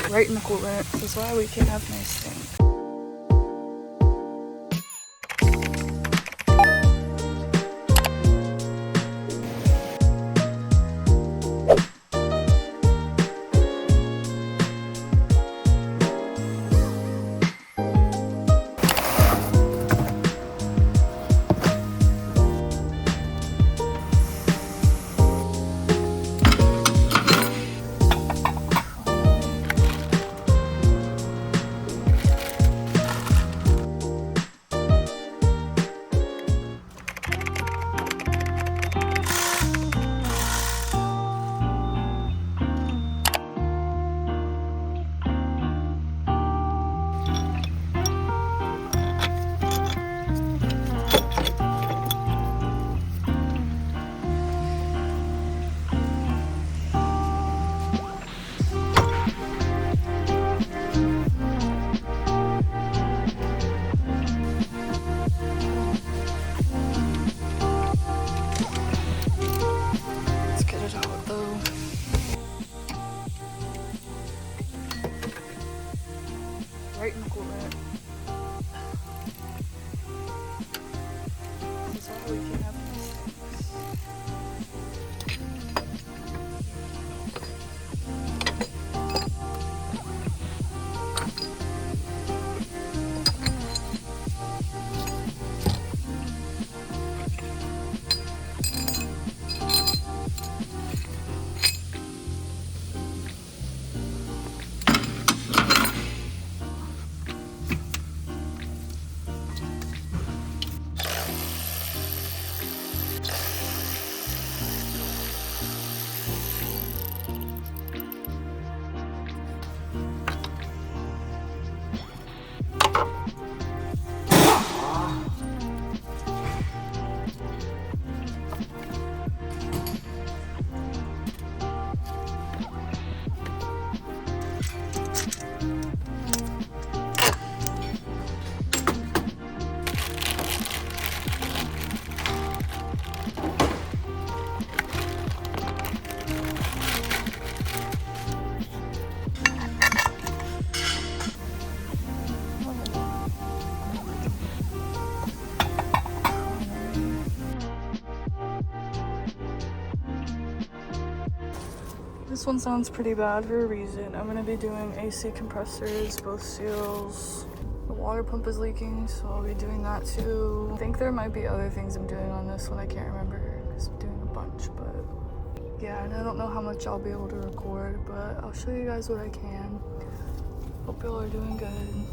right in the coolant. That's why we can have nice things. Right in the coolant. This is why we can have nice things. This one sounds pretty bad for a reason. I'm gonna be doing AC compressors, both seals. The water pump is leaking, so I'll be doing that too. I think there might be other things I'm doing on this one. I can't remember because I'm doing a bunch, but yeah, and I don't know how much I'll be able to record, but I'll show you guys what I can. Hope y'all are doing good.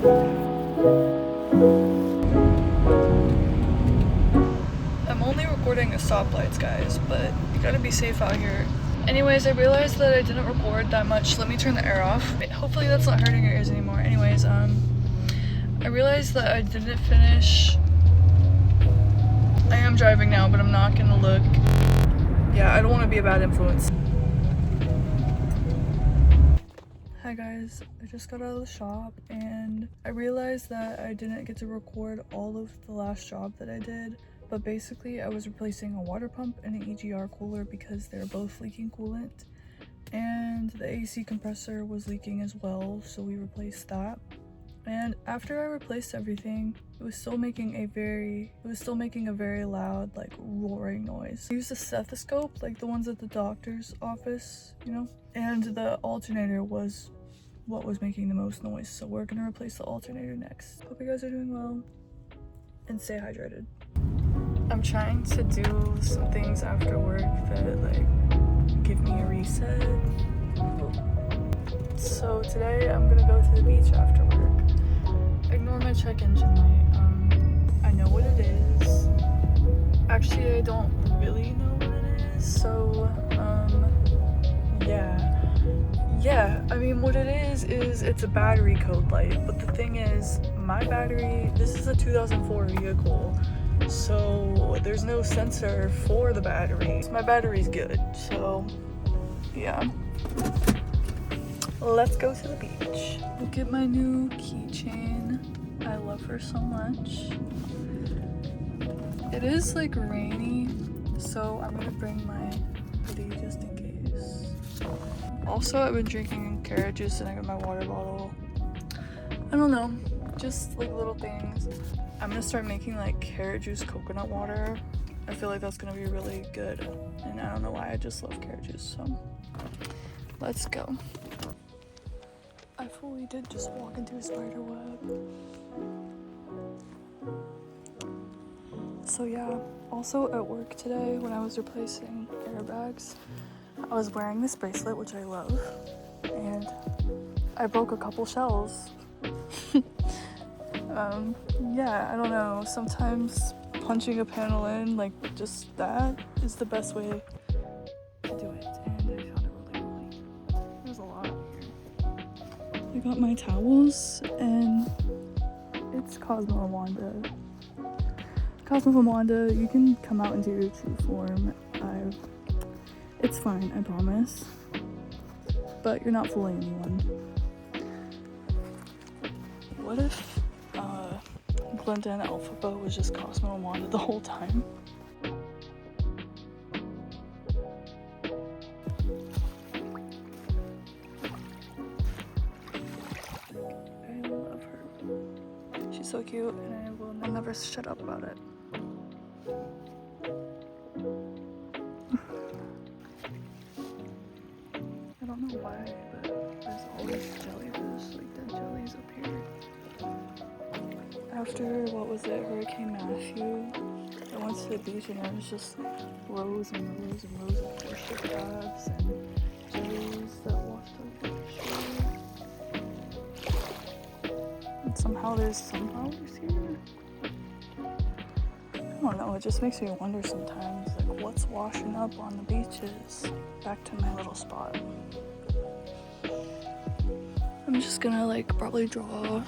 I'm only recording the stoplights, guys, but you gotta be safe out here. Anyways, I realized that I didn't record that much. Let me turn the air off. Hopefully that's not hurting your ears anymore. Anyways, I realized that I didn't finish. I am driving now, but I'm not gonna look. Yeah, I don't want to be a bad influence. Hi guys, I just got out of the shop and I realized that I didn't get to record all of the last job that I did. But basically I was replacing a water pump and an EGR cooler because they're both leaking coolant. And the AC compressor was leaking as well, so we replaced that. And after I replaced everything, it was still making a very loud, like, roaring noise. I used a stethoscope, like the ones at the doctor's office, you know? And the alternator was what was making the most noise, so we're gonna replace the alternator next. Hope you guys are doing well, and stay hydrated. I'm trying to do some things after work that, like, give me a reset. So today I'm gonna go to the beach after work. Ignore my check engine light. I know what it is. Actually, I don't really know what it is, so yeah, I mean, what it is it's a battery code light, but the thing is, my battery, this is a 2004 vehicle, so there's no sensor for the battery. My battery's good, so yeah. Let's go to the beach. Look at my new keychain. I love her so much. It is like rainy, so I'm gonna bring my hoodie just in case. Also, I've been drinking carrot juice and I got my water bottle. I don't know, just like little things. I'm gonna start making like carrot juice coconut water. I feel like that's gonna be really good. And I don't know why, I just love carrot juice, so let's go. I fully did just walk into a spider web. So yeah, also at work today when I was replacing airbags, I was wearing this bracelet, which I love, and I broke a couple shells. Yeah, I don't know, sometimes punching a panel in, like just that, is the best way to do it, and I found it really. There's a lot here. I got my towels, and it's Cosmo and Wanda. Cosmo and Wanda, you can come out into your true form. It's fine, I promise. But you're not fooling anyone. What if Glenda and Alphaba was just Cosmo and Wanda the whole time? I love her. She's so cute, and I will never shut up about it. I don't know why, but there's always jellyfish, like dead jellies up here. After, what was it, Hurricane Matthew, I went to the beach and there was just rows and rows and rows of oyster crabs and jellies that washed up the shore. And somehow there's sunflowers here. I don't know, it just makes me wonder sometimes, like, what's washing up on the beaches? Back to my little spot. I'm just gonna, like, probably draw.